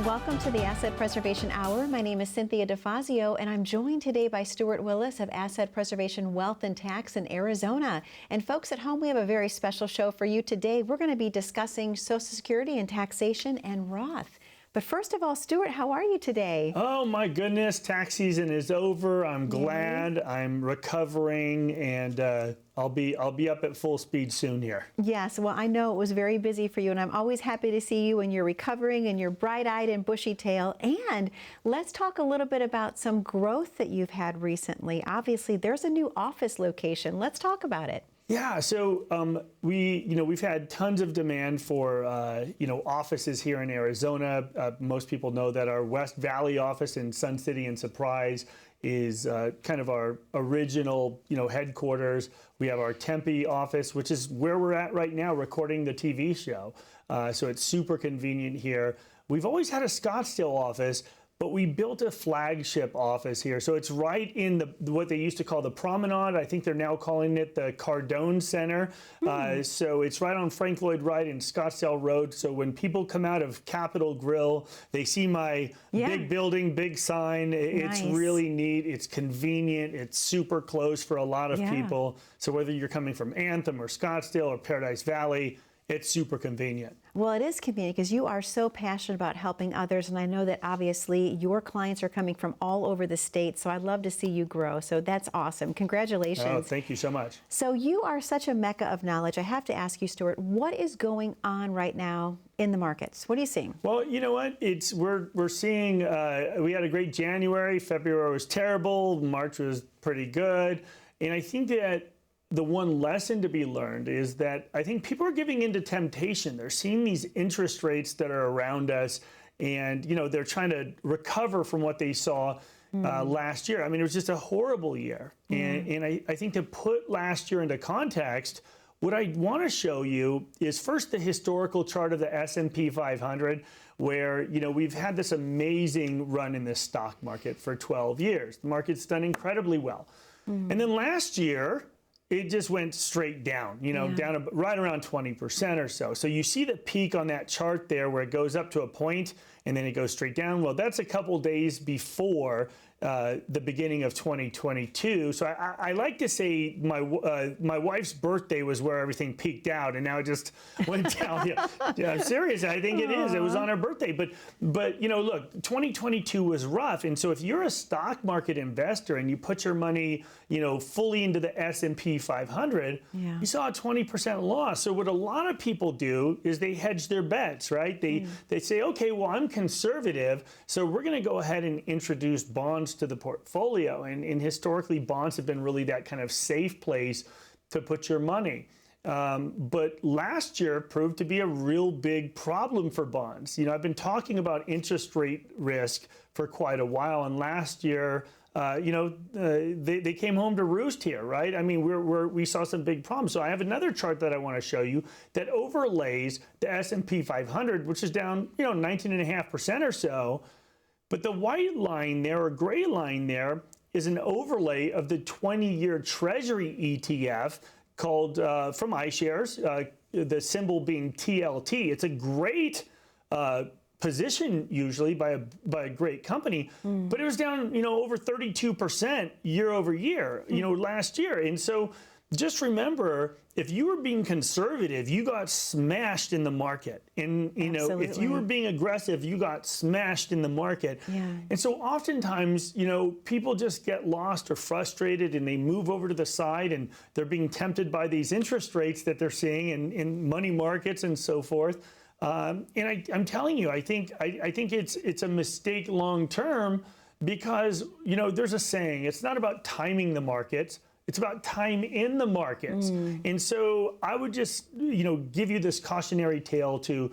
and welcome to the Asset Preservation Hour. My name is Cynthia DeFazio, and I'm joined today by Stuart Willis of Asset Preservation Wealth and Tax in Arizona. And folks at home, we have a very special show for you today. We're going to be discussing Social Security and taxation and Roth. But first of all, Stuart, how are you today? Oh my goodness, tax season is over. I'm glad. I'm recovering, and I'll be up at full speed soon here. Yes, well, I know it was very busy for you, and I'm always happy to see you when you're recovering and you're bright-eyed and bushy-tailed. And let's talk a little bit about some growth that you've had recently. Obviously, there's a new office location. Let's talk about it. Yeah, so we've had tons of demand for offices here in Arizona. Most people know that our West Valley office in Sun City and Surprise is kind of our original headquarters. We have our Tempe office, which is where we're at right now recording the TV show. So it's super convenient here. We've always had a Scottsdale office, but we built a flagship office here. So it's right in what they used to call the Promenade. I think they're now calling it the Cardone Center. So it's right on Frank Lloyd Wright and Scottsdale Road. So when people come out of Capitol Grill, they see my big building, big sign. It's really neat. It's convenient. It's super close for a lot of people. So whether you're coming from Anthem or Scottsdale or Paradise Valley, it's super convenient. Well, it is convenient because you are so passionate about helping others, and I know that obviously your clients are coming from all over the state, so I'd love to see you grow. So that's awesome. Congratulations. Oh, thank you so much. So you are such a mecca of knowledge. I have to ask you, Stuart, what is going on right now in the markets? What are you seeing? Well, you know what? We're seeing, we had a great January. February was terrible. March was pretty good. And I think that the one lesson to be learned is that I think people are giving into temptation. They're seeing these interest rates that are around us, and they're trying to recover from what they saw last year. I mean, it was just a horrible year. And I think to put last year into context, what I want to show you is first the historical chart of the S&P 500, where we've had this amazing run in this stock market for 12 years. The market's done incredibly well. And then last year, it just went straight down, down right around 20% or so. So you see the peak on that chart there where it goes up to a point and then it goes straight down. Well, that's a couple days before the beginning of 2022. So I like to say my wife's birthday was where everything peaked out, and now it just went down. I'm serious. I think it is. It was on her birthday. But look, 2022 was rough. And so if you're a stock market investor and you put your money, fully into the S&P 500, you saw a 20% loss. So what a lot of people do is they hedge their bets, right? They say, okay, well, I'm conservative, so we're going to go ahead and introduce bonds to the portfolio. And historically, bonds have been really that kind of safe place to put your money. But last year proved to be a real big problem for bonds. I've been talking about interest rate risk for quite a while, and last year, they came home to roost here, right? I mean, we saw some big problems. So I have another chart that I want to show you that overlays the S&P 500, which is down, 19.5% or so. But the white line there, or gray line there, is an overlay of the 20-year Treasury ETF called from iShares, the symbol being TLT. It's a great position usually by a great company, but it was down, over 32% year over year, last year. And so just remember, if you were being conservative, you got smashed in the market. And, if you were being aggressive, you got smashed in the market. And so oftentimes, people just get lost or frustrated and they move over to the side and they're being tempted by these interest rates that they're seeing in money markets and so forth. And I'm telling you, I think it's a mistake long term because, there's a saying, it's not about timing the markets, it's about time in the markets. And so I would just, give you this cautionary tale to,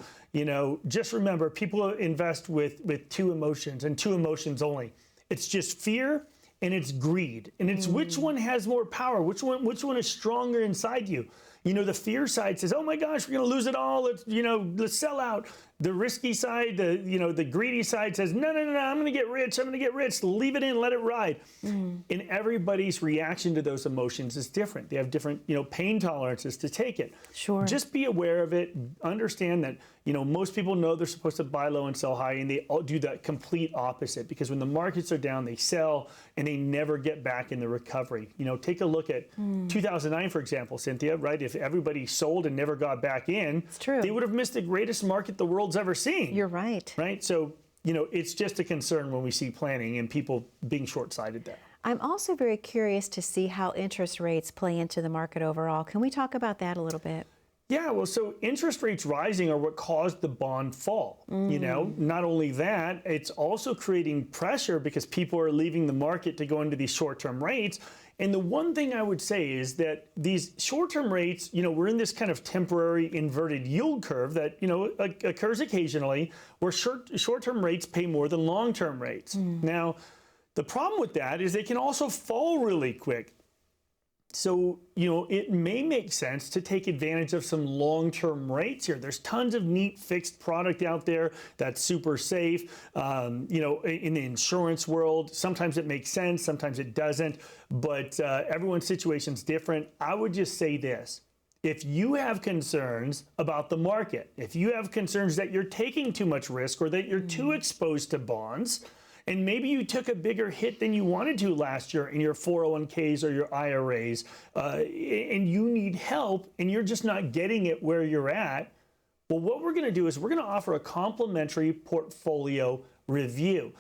just remember, people invest with two emotions and two emotions only. It's just fear and it's greed. And it's which one has more power, which one is stronger inside you. The fear side says, oh my gosh, we're going to lose it all. Let's sell out. The risky side, the greedy side says, no, I'm going to get rich. I'm going to get rich. Leave it in, let it ride. And everybody's reaction to those emotions is different. They have different, pain tolerances to take it. Sure. Just be aware of it. Understand that, most people know they're supposed to buy low and sell high, and they all do the complete opposite, because when the markets are down, they sell and they never get back in the recovery. Take a look at 2009, for example, Cynthia, right? If everybody sold and never got back in, it's true. They would have missed the greatest market the world's ever seen. You're right. Right? So, it's just a concern when we see planning and people being short-sighted there. I'm also very curious to see how interest rates play into the market overall. Can we talk about that a little bit? Yeah, well, so interest rates rising are what caused the bond fall. Not only that, it's also creating pressure because people are leaving the market to go into these short-term rates. And the one thing I would say is that these short-term rates, we're in this kind of temporary inverted yield curve that, occurs occasionally, where short-term rates pay more than long-term rates. Now, the problem with that is they can also fall really quick. So, it may make sense to take advantage of some long-term rates here. There's tons of neat fixed product out there that's super safe. In the insurance world, sometimes it makes sense, sometimes it doesn't, but everyone's situation's different. I would just say this. If you have concerns about the market, if you have concerns that you're taking too much risk or that you're too exposed to bonds, and maybe you took a bigger hit than you wanted to last year in your 401ks or your IRAs, and you need help and you're just not getting it where you're at, well, what we're going to do is we're going to offer a complimentary portfolio review.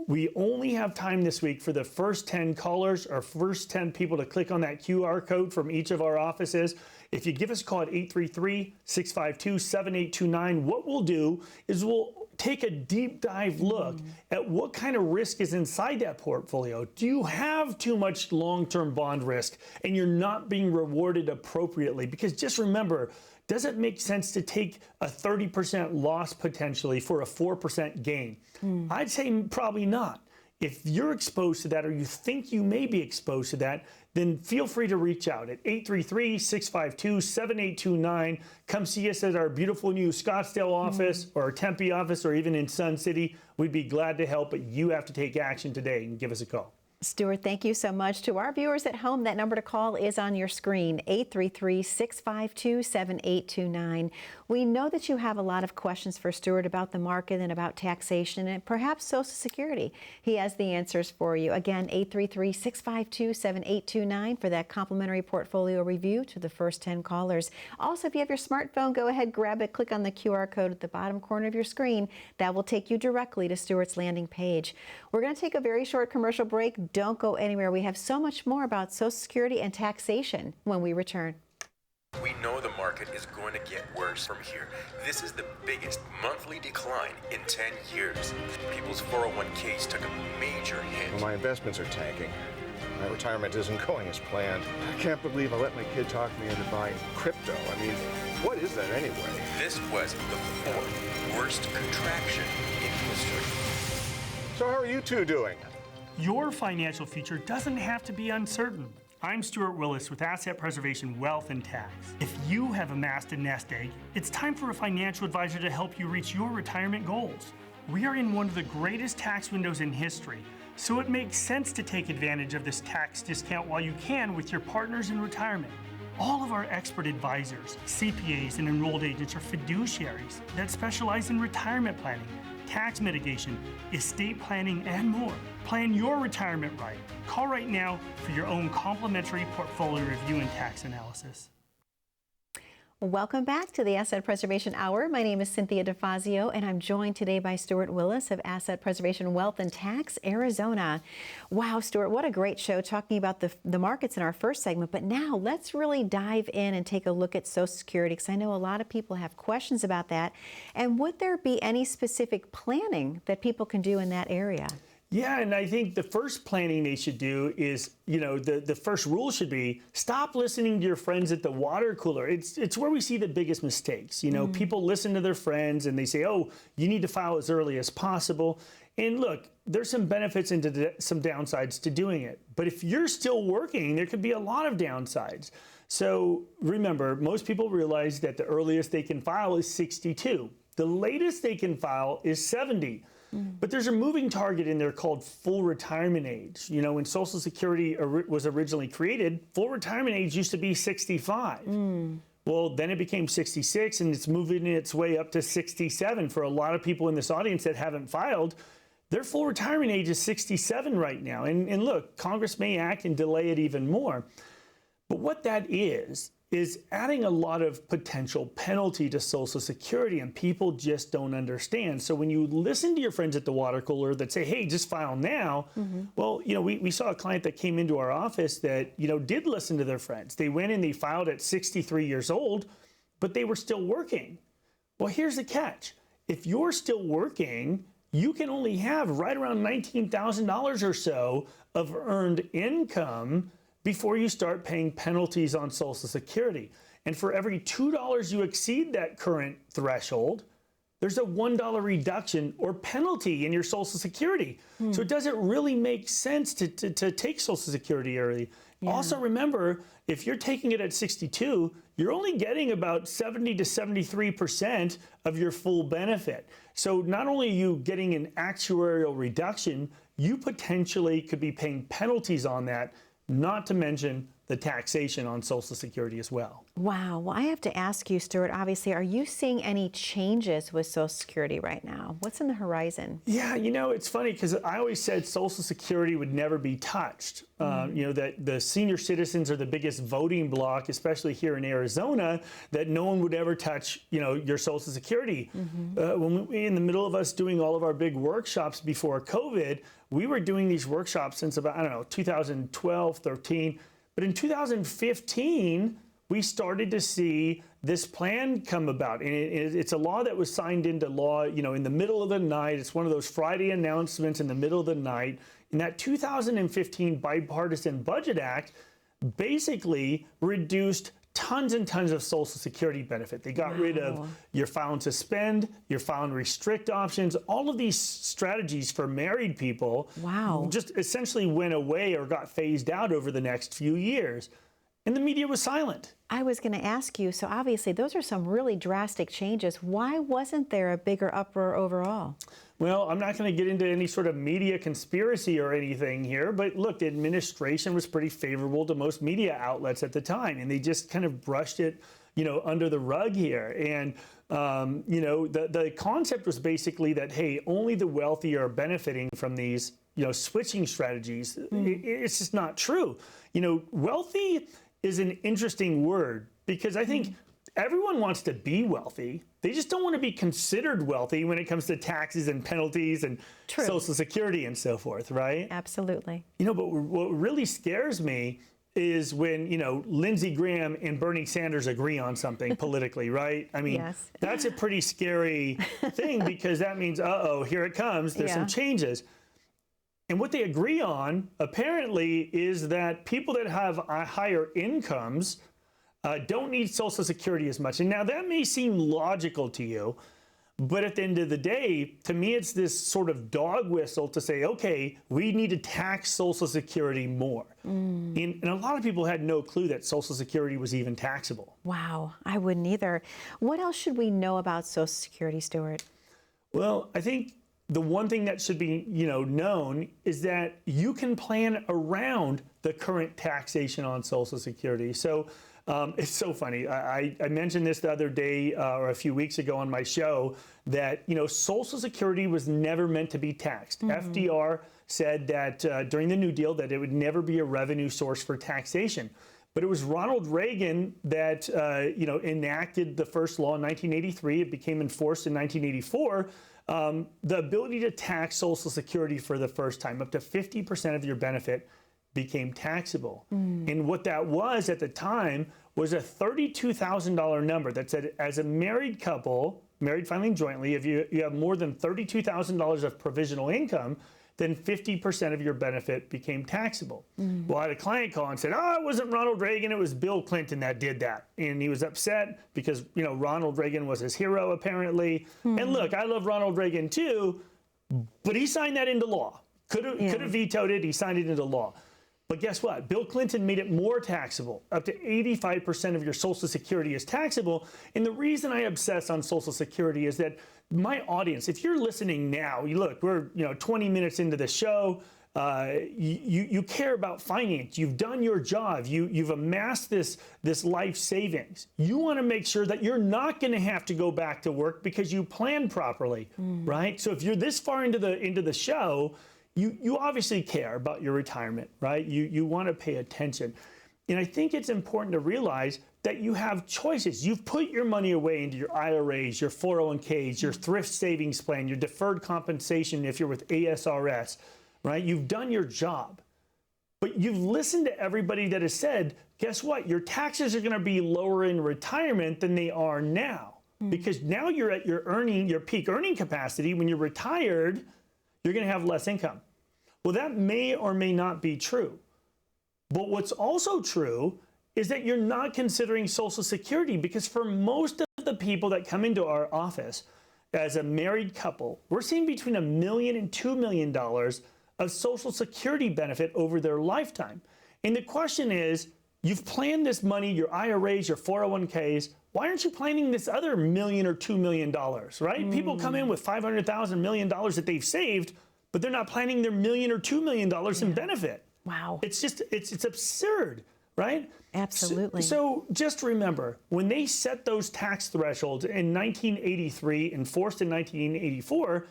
We only have time this week for the first 10 callers or first 10 people to click on that QR code from each of our offices. If you give us a call at 833-652-7829, what we'll do is we'll take a deep dive look at what kind of risk is inside that portfolio. Do you have too much long-term bond risk and you're not being rewarded appropriately? Because just remember, does it make sense to take a 30% loss potentially for a 4% gain? I'd say probably not. If you're exposed to that or you think you may be exposed to that, then feel free to reach out at 833-652-7829. Come see us at our beautiful new Scottsdale office or our Tempe office or even in Sun City. We'd be glad to help, but you have to take action today and give us a call. Stuart, thank you so much. To our viewers at home, that number to call is on your screen, 833-652-7829. We know that you have a lot of questions for Stuart about the market and about taxation and perhaps Social Security. He has the answers for you. Again, 833-652-7829 for that complimentary portfolio review to the first 10 callers. Also, if you have your smartphone, go ahead, grab it, click on the QR code at the bottom corner of your screen. That will take you directly to Stuart's landing page. We're going to take a very short commercial break. Don't go anywhere. We have so much more about Social Security and taxation when we return. We know the market is going to get worse from here. This is the biggest monthly decline in 10 years. People's 401ks took a major hit. Well, my investments are tanking. My retirement isn't going as planned. I can't believe I let my kid talk me into buying crypto. I mean, what is that anyway? This was the fourth worst contraction in history. So how are you two doing? Your financial future doesn't have to be uncertain. I'm Stuart Willis with Asset Preservation Wealth and Tax. If you have amassed a nest egg, it's time for a financial advisor to help you reach your retirement goals. We are in one of the greatest tax windows in history, so it makes sense to take advantage of this tax discount while you can with your partners in retirement. All of our expert advisors, CPAs, and enrolled agents are fiduciaries that specialize in retirement planning, tax mitigation, estate planning, and more. Plan your retirement right. Call right now for your own complimentary portfolio review and tax analysis. Welcome back to the Asset Preservation Hour. My name is Cynthia DeFazio, and I'm joined today by Stuart Willis of Asset Preservation Wealth and Tax, Arizona. Wow, Stuart, what a great show talking about the markets in our first segment. But now let's really dive in and take a look at Social Security, because I know a lot of people have questions about that. And would there be any specific planning that people can do in that area? Yeah, and I think the first planning they should do is, the first rule should be stop listening to your friends at the water cooler. It's where we see the biggest mistakes. People listen to their friends and they say, oh, you need to file as early as possible. And look, there's some benefits and some downsides to doing it. But if you're still working, there could be a lot of downsides. So remember, most people realize that the earliest they can file is 62. The latest they can file is 70. But there's a moving target in there called full retirement age. When Social Security was originally created, full retirement age used to be 65. Well, then it became 66, and it's moving its way up to 67. For a lot of people in this audience that haven't filed, their full retirement age is 67 right now. And look, Congress may act and delay it even more. But what that is adding a lot of potential penalty to Social Security, and people just don't understand. So when you listen to your friends at the water cooler that say, hey, just file now, well, we saw a client that came into our office that, did listen to their friends. They went and they filed at 63 years old, but they were still working. Well, here's the catch. If you're still working, you can only have right around $19,000 or so of earned income before you start paying penalties on Social Security. And for every $2 you exceed that current threshold, there's a $1 reduction or penalty in your Social Security. So it doesn't really make sense to take Social Security early. Yeah. Also remember, if you're taking it at 62, you're only getting about 70 to 73% of your full benefit. So not only are you getting an actuarial reduction, you potentially could be paying penalties on that, not to mention the taxation on Social Security as well. Wow. Well, I have to ask you, Stuart, obviously, are you seeing any changes with Social Security right now? What's in the horizon? Yeah, it's funny because I always said Social Security would never be touched. That the senior citizens are the biggest voting bloc, especially here in Arizona, that no one would ever touch, your Social Security. When we, in the middle of us doing all of our big workshops before COVID, we were doing these workshops since about, 2012, 13. But in 2015, we started to see this plan come about. And it's a law that was signed into law, in the middle of the night. It's one of those Friday announcements in the middle of the night. And that 2015 Bipartisan Budget Act basically reduced tons and tons of Social Security benefit. They got rid of your file and suspend, your file and restrict options. All of these strategies for married people just essentially went away or got phased out over the next few years. And the media was silent. I was going to ask you, so obviously those are some really drastic changes. Why wasn't there a bigger uproar overall? Well, I'm not going to get into any sort of media conspiracy or anything here, but look, the administration was pretty favorable to most media outlets at the time, and they just kind of brushed it, under the rug here. And, the concept was basically that, hey, only the wealthy are benefiting from these, switching strategies. It's just not true. Wealthy is an interesting word because I think everyone wants to be wealthy. They just don't want to be considered wealthy when it comes to taxes and penalties and Social Security and so forth, right? Absolutely. But what really scares me is when, Lindsey Graham and Bernie Sanders agree on something politically, right? I mean, that's a pretty scary thing because that means, here it comes. There's some changes. And what they agree on, apparently, is that people that have higher incomes don't need Social Security as much. And now that may seem logical to you, but at the end of the day, to me, it's this sort of dog whistle to say, okay, we need to tax Social Security more. And a lot of people had no clue that Social Security was even taxable. Wow, I wouldn't either. What else should we know about Social Security, Stuart? Well, I think the one thing that should be, known is that you can plan around the current taxation on Social Security. So it's so funny. I mentioned this the other day or a few weeks ago on my show that, Social Security was never meant to be taxed. FDR said that during the New Deal that it would never be a revenue source for taxation. But it was Ronald Reagan that, enacted the first law in 1983. It became enforced in 1984. The ability to tax Social Security for the first time, up to 50% of your benefit became taxable. And what that was at the time was a $32,000 number that said, as a married couple, married filing jointly, if you have more than $32,000 of provisional income, then 50% of your benefit became taxable. Well, I had a client call and said, it wasn't Ronald Reagan, it was Bill Clinton that did that. And he was upset because, Ronald Reagan was his hero, apparently. And look, I love Ronald Reagan too, but he signed that into law. Could have vetoed it, he signed it into law. But guess what? Bill Clinton made it more taxable. Up to 85% of your Social Security is taxable. And the reason I obsess on Social Security is that my audience, if you're listening now, look, we're 20 minutes into the show. You care about finance. You've done your job. You've amassed this life savings. You want to make sure that you're not going to have to go back to work because you planned properly, right? So if you're this far into the show, you obviously care about your retirement, right? You want to pay attention. And I think it's important to realize that you have choices. You've put your money away into your IRAs, your 401ks, your thrift savings plan, your deferred compensation if you're with ASSSETS, right? You've done your job. But you've listened to everybody that has said, guess what? Your taxes are going to be lower in retirement than they are now. Because now you're at your peak earning capacity. When you're retired, you're going to have less income. Well, that may or may not be true. But what's also true is that you're not considering Social Security, because for most of the people that come into our office as a married couple, we're seeing between $1 million and $2 million of Social Security benefit over their lifetime. And the question is, you've planned this money, your IRAs, your 401ks, why aren't you planning this other $1 million or $2 million, right? People come in with $500,000, $1 million that they've saved, but they're not planning their $1 million or $2 million in benefit. Wow. It's just, it's absurd, right? Absolutely. So just remember, when they set those tax thresholds in 1983, enforced in 1984,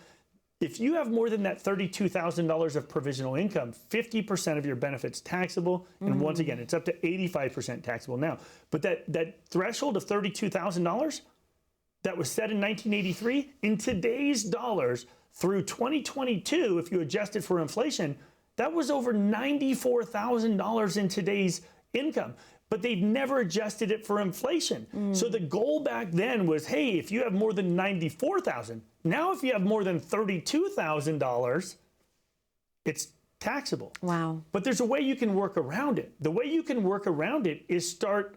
if you have more than that $32,000 of provisional income, 50% of your benefit's taxable. And once again, it's up to 85% taxable now. But that threshold of $32,000 that was set in 1983, in today's dollars, through 2022, if you adjust it for inflation, that was over $94,000 in today's income. But they've never adjusted it for inflation. So the goal back then was, hey, if you have more than $94,000, now if you have more than $32,000, it's taxable. Wow. But there's a way you can work around it. The way you can work around it is start,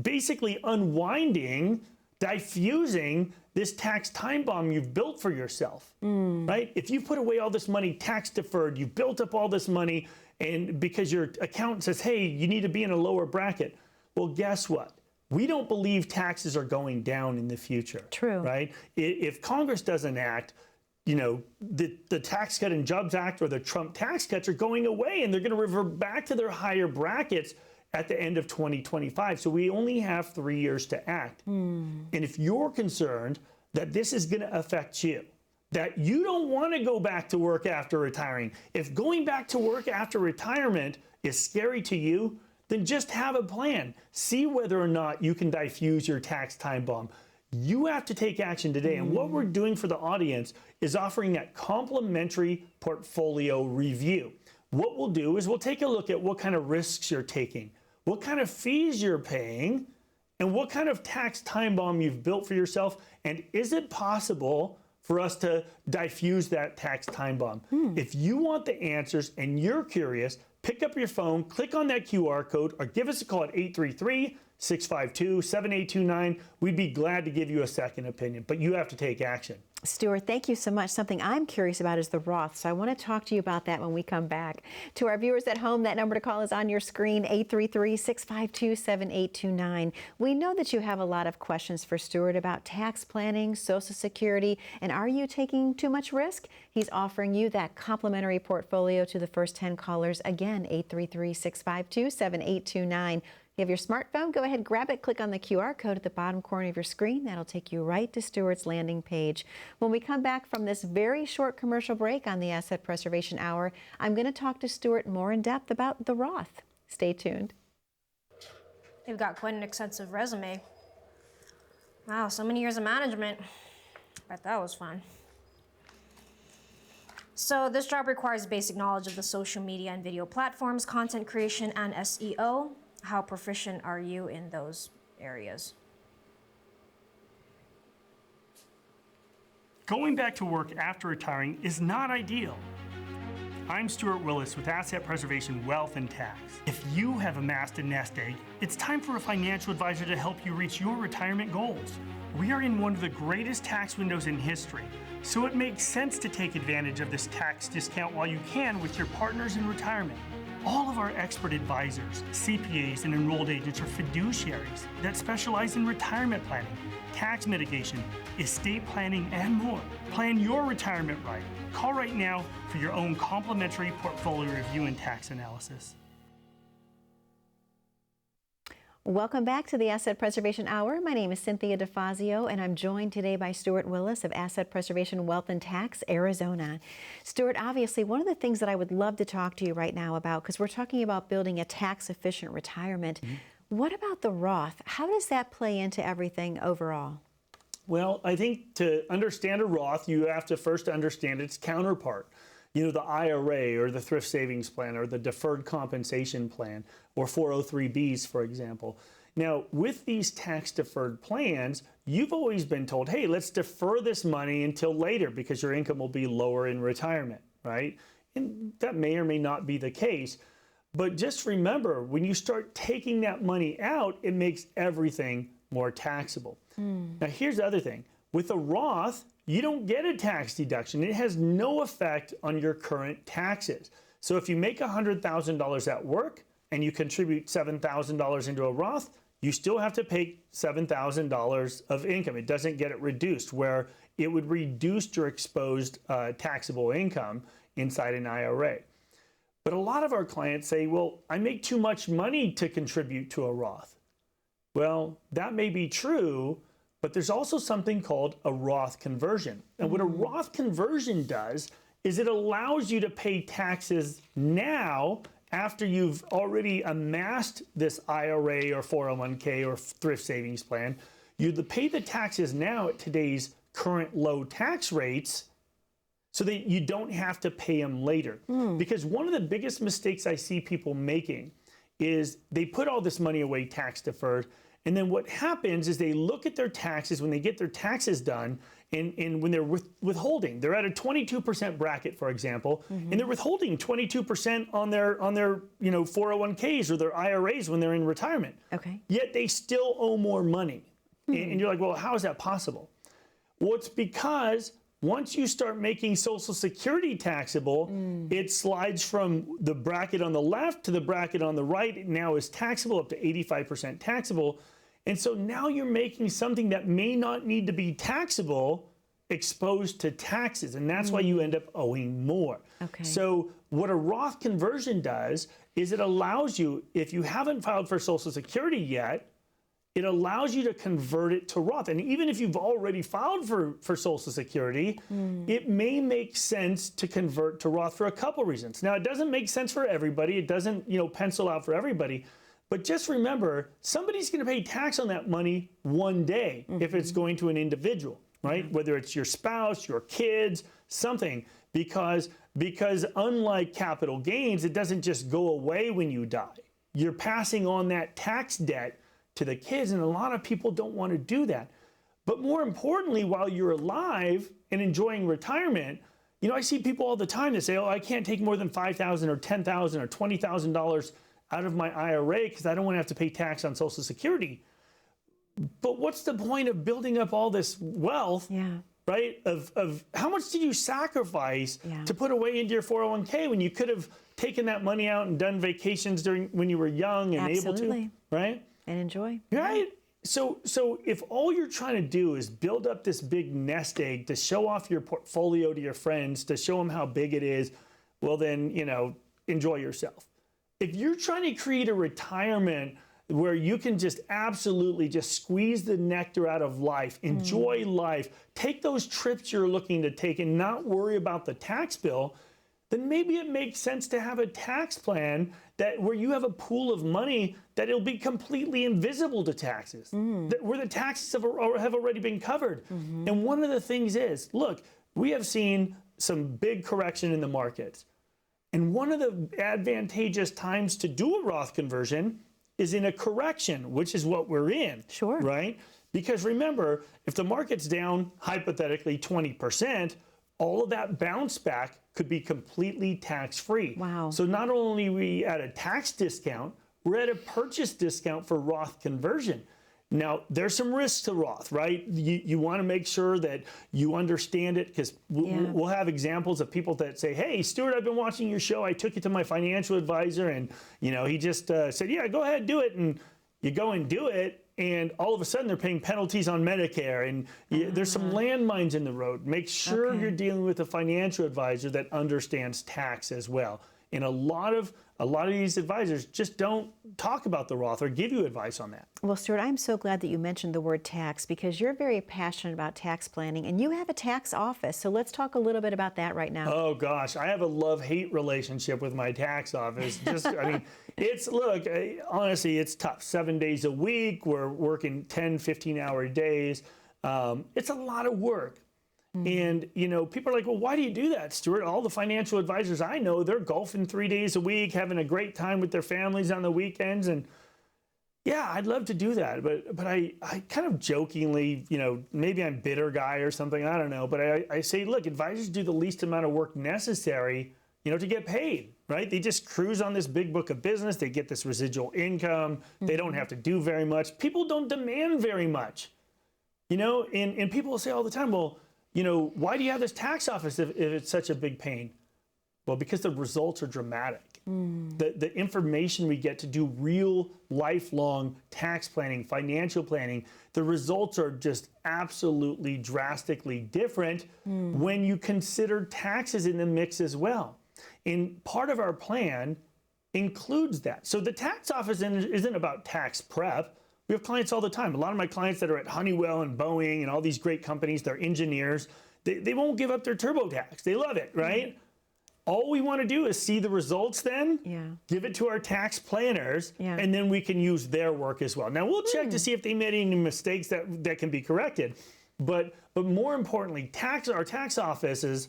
basically unwinding, diffusing this tax time bomb you've built for yourself, right? If you put away all this money tax deferred, you've built up all this money, and because your accountant says, hey, you need to be in a lower bracket. Well, guess what? We don't believe taxes are going down in the future. True. Right? If Congress doesn't act, the Tax Cut and Jobs Act or the Trump tax cuts are going away, and they're going to revert back to their higher brackets at the end of 2025. So we only have 3 years to act. And if you're concerned that this is going to affect you, that you don't want to go back to work after retiring, if going back to work after retirement is scary to you, then just have a plan. See whether or not you can diffuse your tax time bomb. You have to take action today. And what we're doing for the audience is offering that complimentary portfolio review. What we'll do is we'll take a look at what kind of risks you're taking, what kind of fees you're paying, and what kind of tax time bomb you've built for yourself. And is it possible for us to diffuse that tax time bomb? If you want the answers and you're curious, pick up your phone, click on that QR code, or give us a call at 833-652-7829. We'd be glad to give you a second opinion, but you have to take action. Stuart, thank you so much. Something I'm curious about is the Roth, so I want to talk to you about that when we come back. To our viewers at home, that number to call is on your screen, 833-652-7829. We know that you have a lot of questions for Stuart about tax planning, Social Security, and are you taking too much risk? He's offering you that complimentary portfolio to the first 10 callers. Again, 833-652-7829. You have your smartphone, go ahead, grab it, click on the QR code at the bottom corner of your screen. That'll take you right to Stuart's landing page. When we come back from this very short commercial break on the Asset Preservation Hour, I'm going to talk to Stuart more in depth about the Roth. Stay tuned. You've got quite an extensive resume. Wow, so many years of management. Bet that was fun. So this job requires basic knowledge of the social media and video platforms, content creation, and SEO. How proficient are you in those areas? Going back to work after retiring is not ideal. I'm Stuart Willis with Asset Preservation Wealth and Tax. If you have amassed a nest egg, it's time for a financial advisor to help you reach your retirement goals. We are in one of the greatest tax windows in history, so it makes sense to take advantage of this tax discount while you can with your partners in retirement. All of our expert advisors, CPAs, and enrolled agents are fiduciaries that specialize in retirement planning, tax mitigation, estate planning, and more. Plan your retirement right. Call right now for your own complimentary portfolio review and tax analysis. Welcome back to the Asset Preservation Hour. My name is Cynthia DeFazio, and I'm joined today by Stuart Willis of Asset Preservation Wealth and Tax, Arizona. Stuart, obviously, one of the things that I would love to talk to you right now about, because we're talking about building a tax-efficient retirement, what about the Roth? How does that play into everything overall? Well, I think to understand a Roth, you have to first understand its counterpart. You know, the IRA or the thrift savings plan or the deferred compensation plan or 403Bs, for example. Now, with these tax deferred plans, you've always been told, hey, let's defer this money until later because your income will be lower in retirement, right? And that may or may not be the case. But just remember, when you start taking that money out, it makes everything more taxable. Now, here's the other thing. With a Roth, you don't get a tax deduction. It has no effect on your current taxes. So if you make $100,000 at work and you contribute $7,000 into a Roth, you still have to pay $7,000 of income. It doesn't get it reduced, where it would reduce your exposed taxable income inside an IRA. But a lot of our clients say, well, I make too much money to contribute to a Roth. Well, that may be true, but there's also something called a Roth conversion. And what a Roth conversion does is it allows you to pay taxes now after you've already amassed this IRA or 401k or thrift savings plan. You pay the taxes now at today's current low tax rates so that you don't have to pay them later. Because one of the biggest mistakes I see people making is they put all this money away tax deferred, and then what happens is they look at their taxes when they get their taxes done, and when they're withholding, they're at a 22% bracket, for example, and they're withholding 22% on their 401ks or their IRAs when they're in retirement. Okay. Yet they still owe more money. And you're like, well, how is that possible? Well, it's because once you start making Social Security taxable, it slides from the bracket on the left to the bracket on the right. It now is taxable up to 85% taxable. And so now you're making something that may not need to be taxable exposed to taxes. And that's why you end up owing more. Okay. So what a Roth conversion does is it allows you, if you haven't filed for Social Security yet, it allows you to convert it to Roth. And even if you've already filed for Social Security, it may make sense to convert to Roth for a couple reasons. Now, it doesn't make sense for everybody. It doesn't, pencil out for everybody. But just remember, somebody's going to pay tax on that money one day if it's going to an individual, right? Whether it's your spouse, your kids, something. Because unlike capital gains, it doesn't just go away when you die. You're passing on that tax debt to the kids, and a lot of people don't want to do that. But more importantly, while you're alive and enjoying retirement, I see people all the time that say, oh, I can't take more than $5,000 or $10,000 or $20,000 out of my IRA because I don't want to have to pay tax on Social Security. But what's the point of building up all this wealth, right? Of how much did you sacrifice to put away into your 401k when you could have taken that money out and done vacations when you were young and able to, right? And enjoy. Right? So if all you're trying to do is build up this big nest egg to show off your portfolio to your friends, to show them how big it is, well then, enjoy yourself. If you're trying to create a retirement where you can just absolutely just squeeze the nectar out of life, enjoy life, take those trips you're looking to take and not worry about the tax bill, then maybe it makes sense to have a tax plan where you have a pool of money that it'll be completely invisible to taxes, where the taxes have already been covered. And one of the things is, look, we have seen some big correction in the markets. And one of the advantageous times to do a Roth conversion is in a correction, which is what we're in. Sure. Right? Because remember, if the market's down, hypothetically, 20%, all of that bounce back could be completely tax-free. Wow. So not only are we at a tax discount, we're at a purchase discount for Roth conversion. Now, there's some risks to Roth, right? You want to make sure that you understand it, because we'll have examples of people that say, hey, Stuart, I've been watching your show. I took it to my financial advisor, and he just said, yeah, go ahead, do it. And you go and do it, and all of a sudden they're paying penalties on Medicare, and there's some landmines in the road. Make sure you're dealing with a financial advisor that understands tax as well. And a lot of these advisors just don't talk about the Roth or give you advice on that. Well, Stuart, I'm so glad that you mentioned the word tax, because you're very passionate about tax planning and you have a tax office. So let's talk a little bit about that right now. Oh gosh, I have a love-hate relationship with my tax office. Honestly, it's tough. 7 days a week, we're working 10, 15-hour days. It's a lot of work. And, people are like, well, why do you do that, Stuart? All the financial advisors I know, they're golfing 3 days a week, having a great time with their families on the weekends. And yeah, I'd love to do that. But I kind of jokingly, maybe I'm a bitter guy or something, I don't know. But I say, look, advisors do the least amount of work necessary, to get paid, right? They just cruise on this big book of business. They get this residual income. They don't have to do very much. People don't demand very much, and people will say all the time, well, why do you have this tax office if it's such a big pain? Well, because the results are dramatic. The information we get to do real lifelong tax planning, financial planning, the results are just absolutely drastically different when you consider taxes in the mix as well. And part of our plan includes that. So the tax office isn't about tax prep. We have clients all the time. A lot of my clients that are at Honeywell and Boeing and all these great companies, they're engineers. They won't give up their TurboTax. They love it, right? All we want to do is see the results then, give it to our tax planners, and then we can use their work as well. Now, we'll check to see if they made any mistakes that can be corrected. But more importantly, our tax offices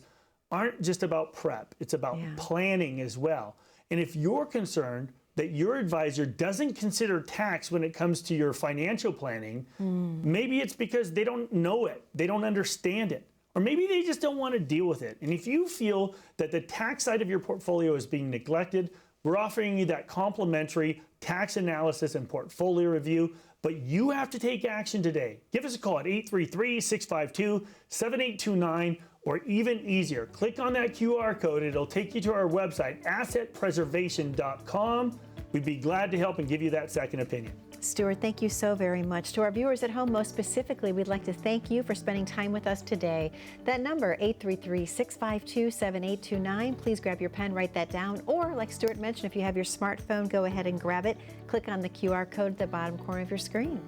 aren't just about prep. It's about planning as well. And if you're concerned that your advisor doesn't consider tax when it comes to your financial planning, maybe it's because they don't know it, they don't understand it, or maybe they just don't want to deal with it. And if you feel that the tax side of your portfolio is being neglected, we're offering you that complimentary tax analysis and portfolio review, but you have to take action today. Give us a call at 833-652-7829, or even easier, click on that QR code. It'll take you to our website, assetpreservation.com. We'd be glad to help and give you that second opinion. Stuart, thank you so very much. To our viewers at home, most specifically, we'd like to thank you for spending time with us today. That number, 833-652-7829. Please grab your pen, write that down, or like Stuart mentioned, if you have your smartphone, go ahead and grab it. Click on the QR code at the bottom corner of your screen.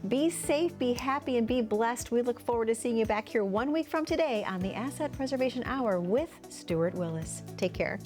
Be safe, be happy, and be blessed. We look forward to seeing you back here 1 week from today on the Asset Preservation Hour with Stuart Willis. Take care.